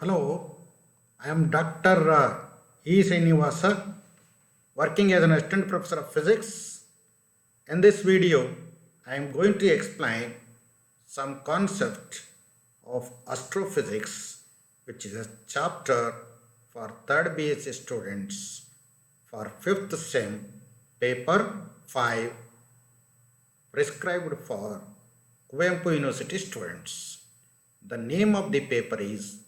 Hello, I am Dr. E. Srinivasa, working as an assistant professor of physics. In this video, I am going to explain some concept of astrophysics, which is a chapter for 3rd BSc students for 5th SEM, paper 5, prescribed for Kuvempu University students. The name of the paper is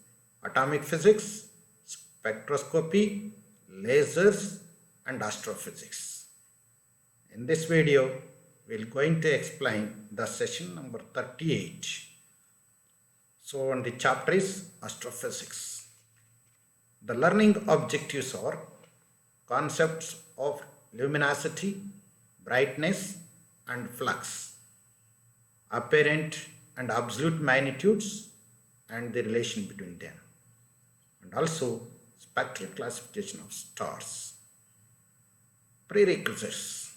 Atomic Physics, Spectroscopy, Lasers and Astrophysics. In this video, we are going to explain the session number 38. So, on the chapter is Astrophysics. The learning objectives are concepts of luminosity, brightness and flux, apparent and absolute magnitudes and the relation between them, and also spectral classification of stars. Prerequisites: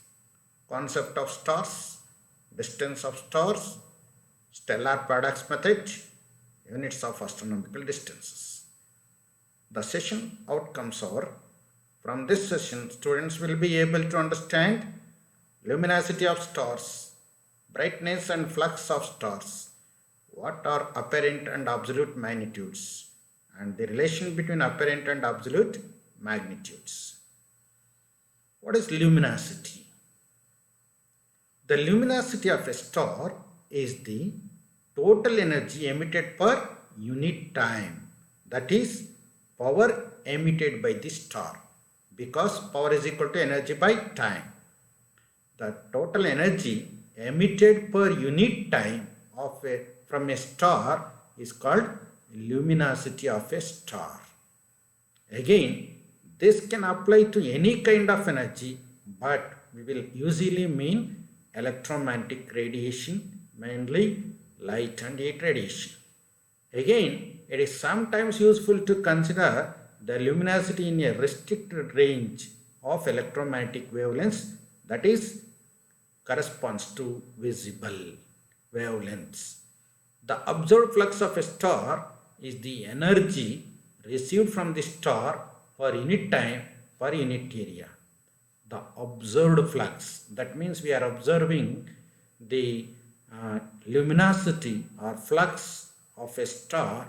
concept of stars, distance of stars, stellar paradox method, units of astronomical distances. The session outcomes are: from this session, students will be able to understand luminosity of stars, brightness and flux of stars, what are apparent and absolute magnitudes, and the relation between apparent and absolute magnitudes. What is luminosity? The luminosity of a star is the total energy emitted per unit time, that is power emitted by the star, because power is equal to energy by time. The total energy emitted per unit time from a star is called luminosity of a star. Again, this can apply to any kind of energy, but we will usually mean electromagnetic radiation, mainly light and heat radiation. Again, it is sometimes useful to consider the luminosity in a restricted range of electromagnetic wavelengths, that is corresponds to visible wavelengths. The observed flux of a star is the energy received from the star per unit time per unit area. The observed flux, that means we are observing the luminosity or flux of a star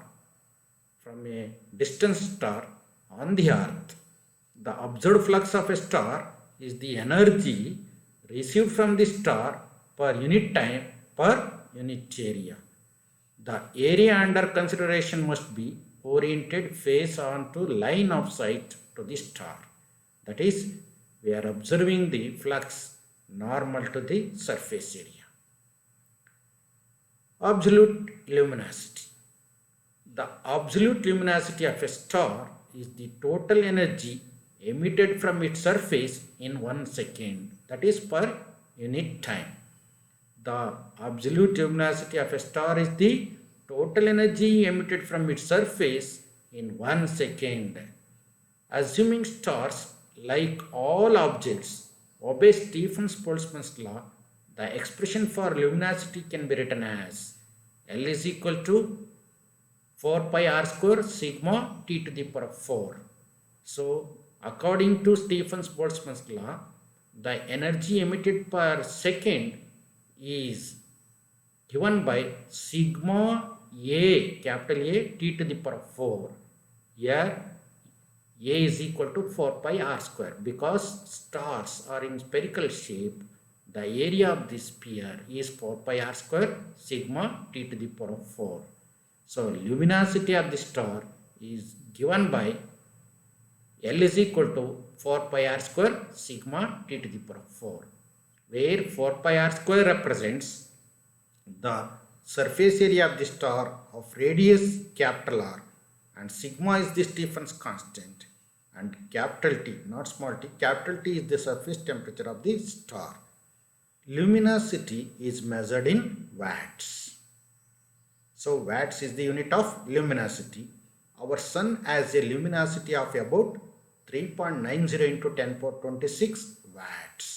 from a distant star on the earth. The observed flux of a star is the energy received from the star per unit time per unit area. The area under consideration must be oriented face on to line of sight to the star. That is, we are observing the flux normal to the surface area. Absolute luminosity. The absolute luminosity of a star is the total energy emitted from its surface in 1 second, that is per unit time. The absolute luminosity of a star is the total energy emitted from its surface in 1 second. Assuming stars, like all objects, obey Stephen-Boltzmann's law, the expression for luminosity can be written as L is equal to 4 pi r square sigma t to the power 4. So, according to Stephen-Boltzmann's law, the energy emitted per second is given by sigma a, capital A, t to the power 4. Here A is equal to 4 pi r square. Because stars are in spherical shape, the area of the sphere is 4 pi r square sigma t to the power 4. So luminosity of the star is given by L is equal to 4 pi r square sigma t to the power 4, where 4 pi r square represents the surface area of the star of radius capital R, and sigma is the Stephen's constant, and capital T, not small t, capital T is the surface temperature of the star. Luminosity is measured in watts. So watts is the unit of luminosity. Our sun has a luminosity of about 3.90 into 10 power 26 watts.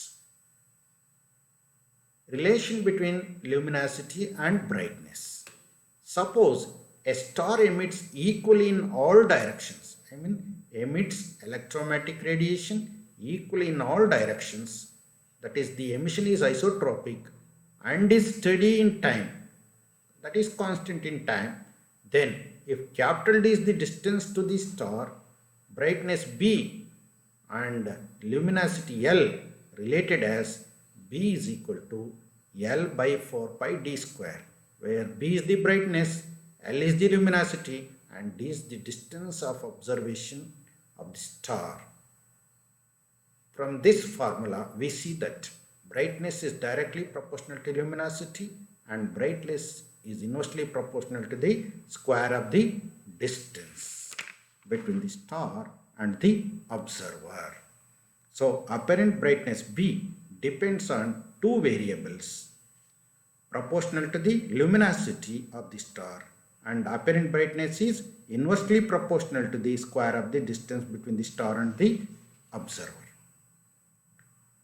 Relation between luminosity and brightness. Suppose a star emits equally in all directions. I mean, emits electromagnetic radiation equally in all directions. That is, the emission is isotropic and is steady in time. That is constant in time. Then, if capital D is the distance to the star, brightness B and luminosity L related as B is equal to L by 4 pi D square, where B is the brightness, L is the luminosity, and D is the distance of observation of the star. From this formula, we see that brightness is directly proportional to luminosity and brightness is inversely proportional to the square of the distance between the star and the observer. So, apparent brightness B depends on two variables, proportional to the luminosity of the star, and apparent brightness is inversely proportional to the square of the distance between the star and the observer.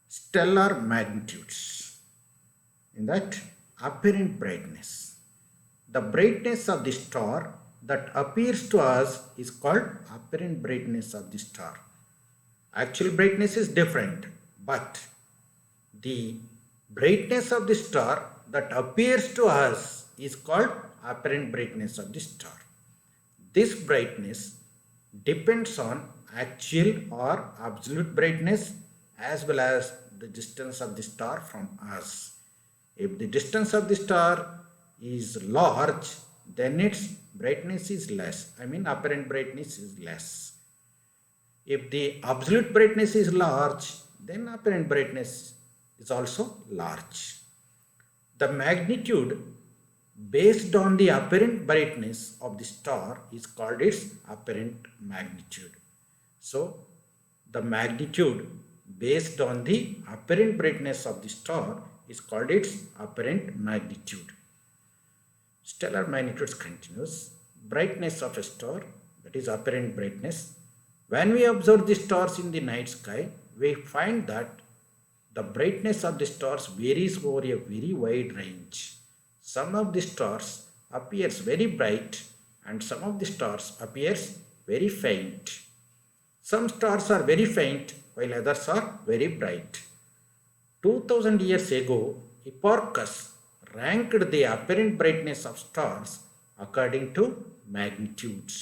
Stellar magnitudes. In that, apparent brightness. The brightness of the star that appears to us is called apparent brightness of the star. Actual brightness is different, but the brightness of the star that appears to us is called apparent brightness of the star. This brightness depends on actual or absolute brightness as well as the distance of the star from us. If the distance of the star is large, then its brightness is less. I mean, apparent brightness is less. If the absolute brightness is large, then apparent brightness is also large. The magnitude based on the apparent brightness of the star is called its apparent magnitude. So, the magnitude based on the apparent brightness of the star is called its apparent magnitude. Stellar magnitudes continues. Brightness of a star, that is apparent brightness. When we observe the stars in the night sky, we find that the brightness of the stars varies over a very wide range. Some of the stars appears very bright and some of the stars appears very faint. Some stars are very faint while others are very bright. 2000 years ago, Hipparchus ranked the apparent brightness of stars according to magnitudes.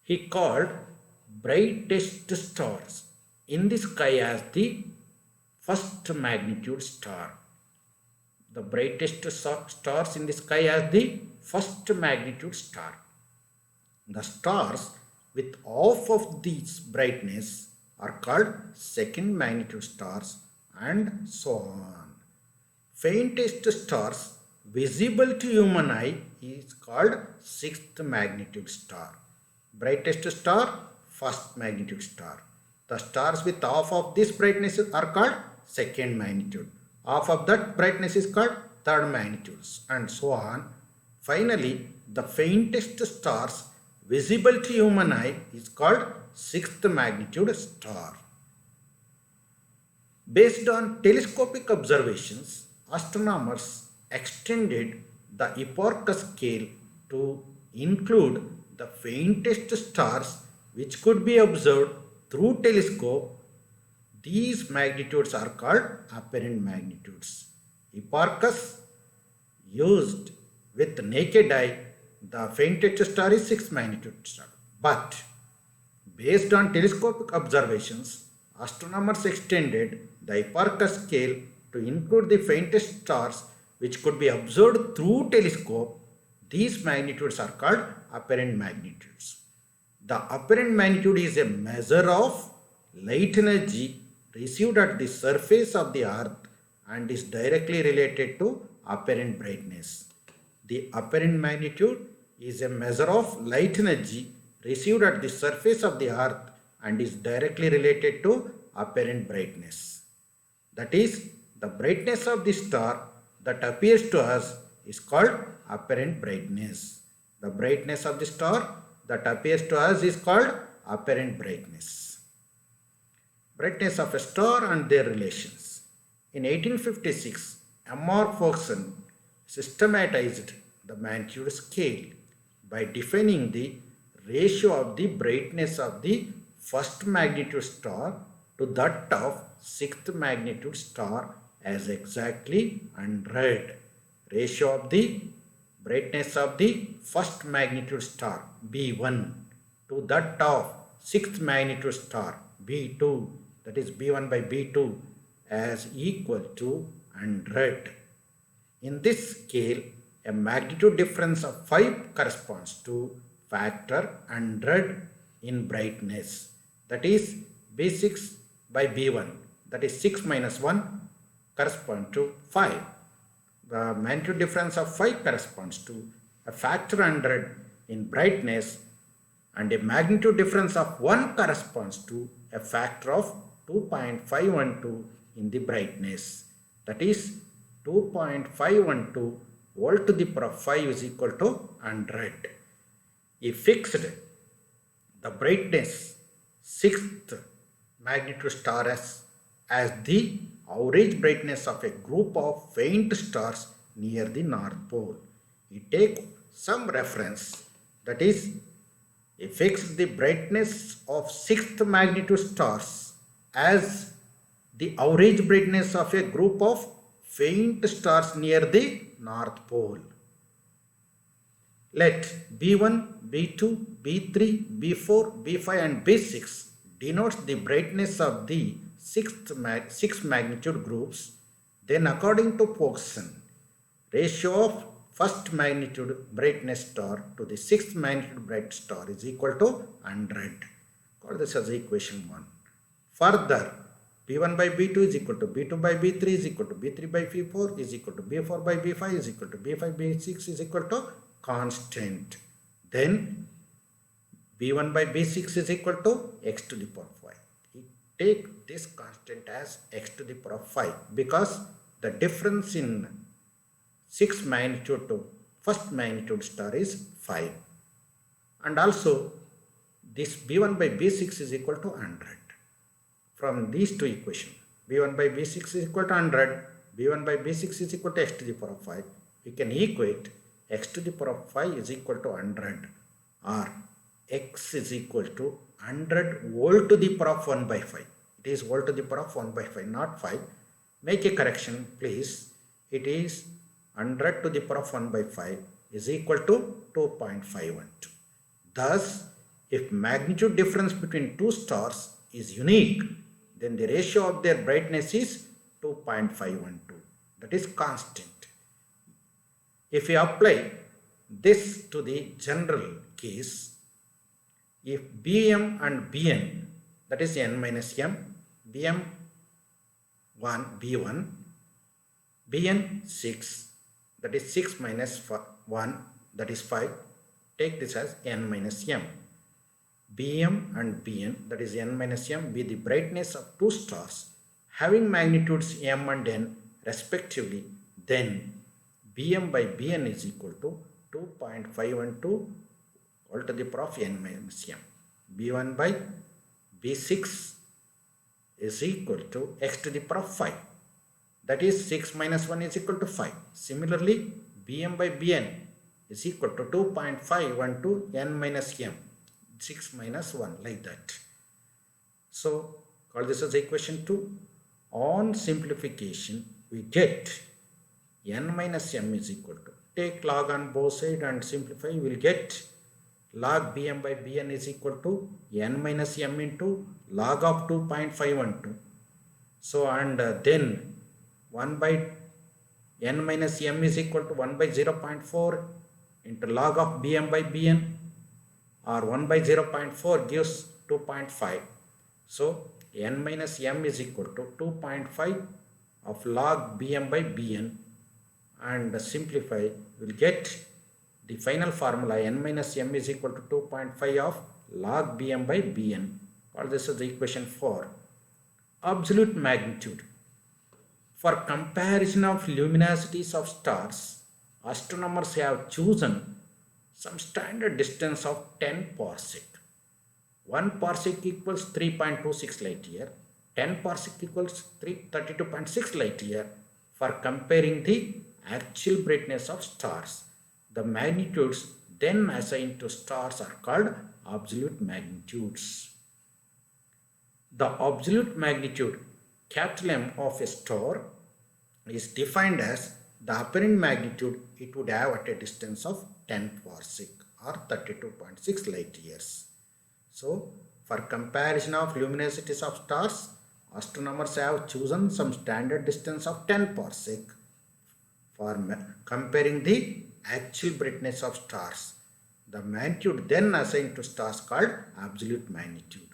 He called brightest stars in the sky as the first magnitude star. The brightest stars in the sky as the first magnitude star. The stars with half of this brightness are called second magnitude stars, and so on. Faintest stars visible to human eye is called sixth magnitude star. Brightest star, first magnitude star. The stars with half of this brightness are called second magnitude. Half of that brightness is called third magnitude, and so on. Finally, the faintest stars visible to human eye is called sixth magnitude star. Based on telescopic observations, astronomers extended the Hipparchus scale to include the faintest stars which could be observed through telescope. These magnitudes are called apparent magnitudes. Hipparchus used with naked eye the faintest star is 6th magnitude star. But based on telescopic observations, astronomers extended the Hipparchus scale to include the faintest stars which could be observed through telescope. These magnitudes are called apparent magnitudes. The apparent magnitude is a measure of light energy received at the surface of the earth and is directly related to apparent brightness. The apparent magnitude is a measure of light energy received at the surface of the earth and is directly related to apparent brightness. That is, the brightness of the star that appears to us is called apparent brightness. The brightness of the star that appears to us is called apparent brightness. Brightness of a star and their relations. In 1856, M.R. Ferguson systematized the magnitude scale. by defining the ratio of the brightness of the first magnitude star to that of sixth magnitude star as exactly 100. Ratio of the brightness of the first magnitude star B1 to that of sixth magnitude star B2, that is B1 by B2, as equal to 100. In this scale, a magnitude difference of 5 corresponds to factor 100 in brightness, that is B6 by B1, that is 6 minus 1 correspond to 5. The magnitude difference of 5 corresponds to a factor 100 in brightness, and a magnitude difference of 1 corresponds to a factor of 2.512 in the brightness, that is 2.512 volt to the power of 5 is equal to 100. If fixed the brightness sixth magnitude star as the average brightness of a group of faint stars near the North Pole, we take some reference, that is, if fix the brightness of sixth magnitude stars as the average brightness of a group of faint stars near the North Pole. Let B1, B2, B3, B4, B5 and B6 denotes the brightness of the six magnitude groups. Then according to Poisson, ratio of first magnitude brightness star to the sixth magnitude bright star is equal to 100. Call this as equation 1. Further, B1 by B2 is equal to B2 by B3 is equal to B3 by B4 is equal to B4 by B5 is equal to B5 by B6 is equal to constant. Then B1 by B6 is equal to x to the power of 5. We take this constant as x to the power of 5 because the difference in 6 magnitude to first magnitude star is 5. And also this B1 by B6 is equal to 100. From these two equations, B1 by B6 is equal to 100, B1 by B6 is equal to x to the power of 5. We can equate x to the power of 5 is equal to 100 or x is equal to 100 volt to the power of 1 by 5. It is volt to the power of 1 by 5, not 5. Make a correction, please. It is 100 to the power of 1 by 5 is equal to 2.512. Thus, if magnitude difference between two stars is unique, then the ratio of their brightness is 2.512. That is constant. If we apply this to the general case, if Bm and Bn, that is n minus m, Bm 1, B1, Bn 6, that is 6 minus 1, that is 5. Take this as n minus m. Bm and Bn, that is n minus m, be the brightness of two stars having magnitudes m and n respectively, then Bm by Bn is equal to 2.512 all to the power of n minus m. B1 by B6 is equal to x to the power of 5. That is 6 minus 1 is equal to 5. Similarly, Bm by Bn is equal to 2.512 n minus m. 6 minus 1, like that. So, call this as equation 2. On simplification, we get n minus m is equal to, take log on both sides and simplify, we will get log Bm by Bn is equal to n minus m into log of 2.512. So, and then 1 by n minus m is equal to 1 by 0.4 into log of Bm by Bn, or 1 by 0.4 gives 2.5. So, n minus m is equal to 2.5 of log Bm by Bn, and simplify, we will get the final formula n minus m is equal to 2.5 of log Bm by Bn. Or this is the equation 4. Absolute magnitude. For comparison of luminosities of stars, astronomers have chosen some standard distance of 10 parsec. 1 parsec equals 3.26 light year, 10 parsec equals 32.6 light year for comparing the actual brightness of stars. The magnitudes then assigned to stars are called absolute magnitudes. The absolute magnitude capital M of a star is defined as the apparent magnitude it would have at a distance of 10 parsec or 32.6 light years. So, for comparison of luminosities of stars, astronomers have chosen some standard distance of 10 parsec for comparing the actual brightness of stars. The magnitude then assigned to stars called absolute magnitude.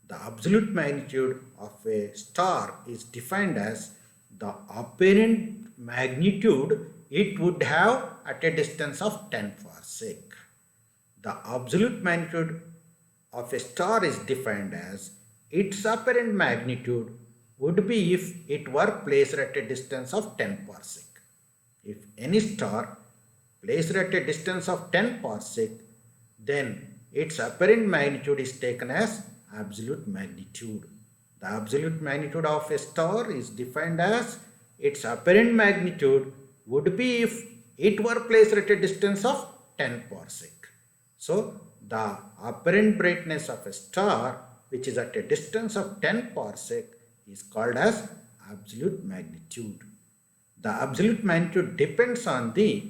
The absolute magnitude of a star is defined as the apparent magnitude it would have at a distance of 10 parsec. The absolute magnitude of a star is defined as its apparent magnitude would be if it were placed at a distance of 10 parsec. If any star placed at a distance of 10 parsec, then its apparent magnitude is taken as absolute magnitude. The absolute magnitude of a star is defined as its apparent magnitude would be if it were placed at a distance of 10 parsec. So, the apparent brightness of a star which is at a distance of 10 parsec is called as absolute magnitude. The absolute magnitude depends on the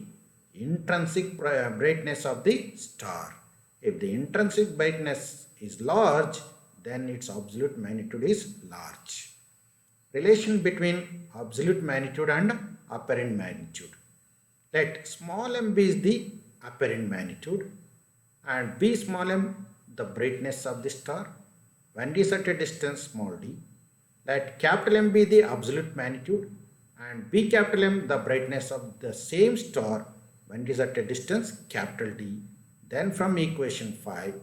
intrinsic brightness of the star. If the intrinsic brightness is large, then its absolute magnitude is large. Relation between absolute magnitude and apparent magnitude. Let small m be the apparent magnitude and b small m the brightness of the star when it is at a distance small d. Let capital M be the absolute magnitude and b capital M the brightness of the same star when it is at a distance capital D. Then from equation 5,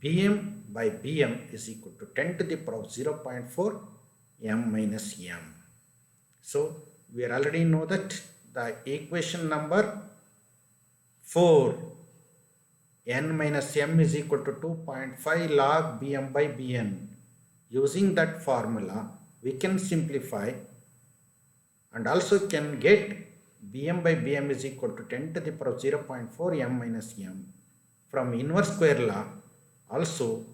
Bm by Bm is equal to 10 to the power 0.4 m minus m. So we already know that the equation number 4, n minus m is equal to 2.5 log Bm by Bn. Using that formula, we can simplify and also can get Bm by Bm is equal to 10 to the power 0.4 m minus m. From inverse square law, also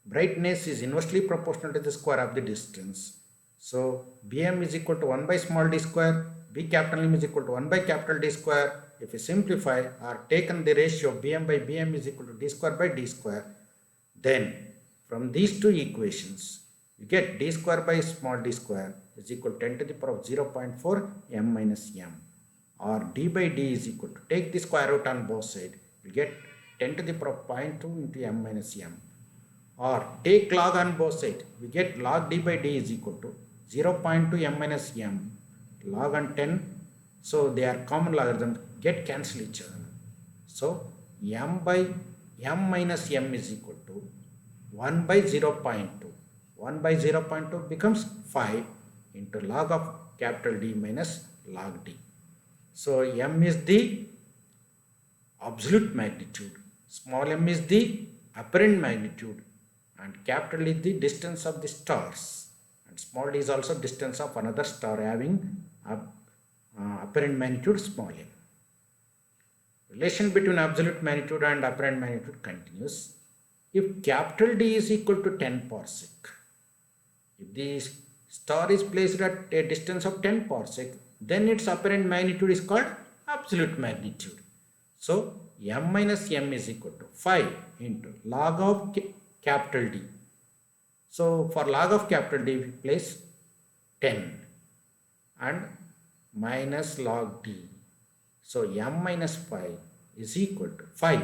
brightness is inversely proportional to the square of the distance. So Bm is equal to 1 by small d square, B capital M is equal to 1 by capital D square. If we simplify or taken the ratio Bm by Bm is equal to d square by d square, then from these two equations, you get d square by small d square is equal to 10 to the power of 0.4 m minus m, or d by d is equal to, take the square root on both sides, we get 10 to the power of 0.2 into m minus m, or take log on both sides, we get log d by d is equal to 0.2 m minus m, log on 10, so they are common logarithm, get cancel each other. So m by m minus m is equal to 1 by 0.2. 1 by 0.2 becomes 5 into log of capital D minus log D. So m is the absolute magnitude, small m is the apparent magnitude, and capital is the distance of the stars, and small d is also distance of another star having apparent magnitude small m. Relation between absolute magnitude and apparent magnitude continues. If capital D is equal to 10 parsec, if the star is placed at a distance of 10 parsec, then its apparent magnitude is called absolute magnitude. So m minus m is equal to 5 into log of capital D. So for log of capital D, we place 10 and minus log D. So m minus 5 is equal to 5.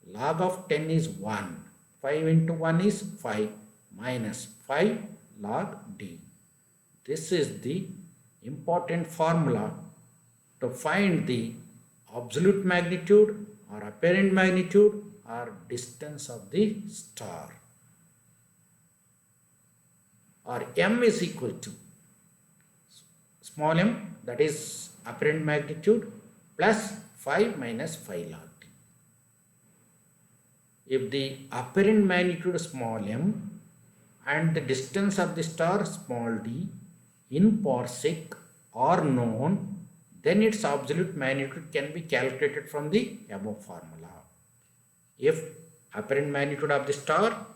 Log of 10 is 1. 5 into 1 is 5 minus 5 log D. This is the important formula to find the absolute magnitude or apparent magnitude or distance of the star. Or m is equal to small m, that is apparent magnitude, plus 5 minus 5 log D. If the apparent magnitude small m and the distance of the star small d in parsec are known, then its absolute magnitude can be calculated from the above formula. If apparent magnitude of the star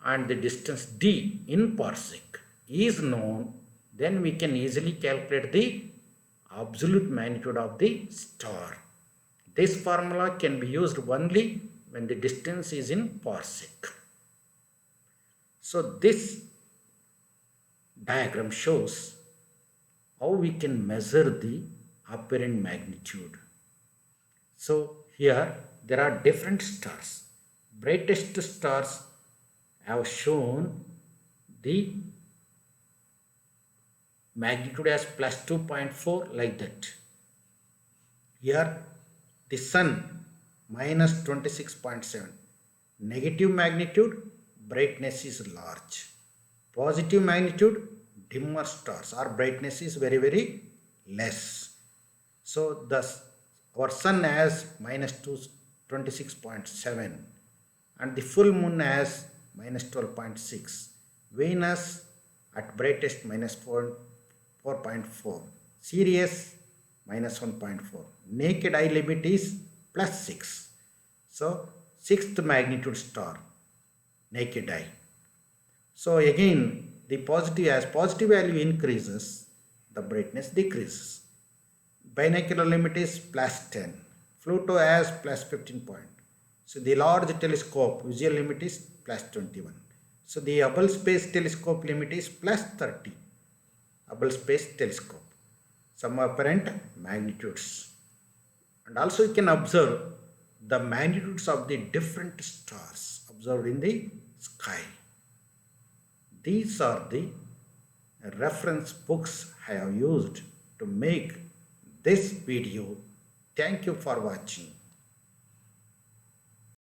and the distance d in parsec is known, then we can easily calculate the absolute magnitude of the star. This formula can be used only when the distance is in parsec. So this diagram shows how we can measure the apparent magnitude. So here there are different stars. Brightest stars have shown the magnitude as plus 2.4 like that. Here the sun minus 26.7. Negative magnitude, brightness is large. Positive magnitude, dimmer stars or brightness is very, very less. So thus our sun has minus 26.7 and the full moon has minus 12.6. Venus at brightest minus 4.4. Sirius minus 1.4. Naked eye limit is plus 6. So sixth magnitude star, naked eye. So again the positive, as positive value increases, the brightness decreases. Binocular limit is plus 10. Pluto has plus 15 point. So the large telescope visual limit is plus 21. So the Hubble Space Telescope limit is plus 30. Hubble Space Telescope. Some apparent magnitudes. And also you can observe the magnitudes of the different stars observed in the sky. These are the reference books I have used to make this video. Thank you for watching.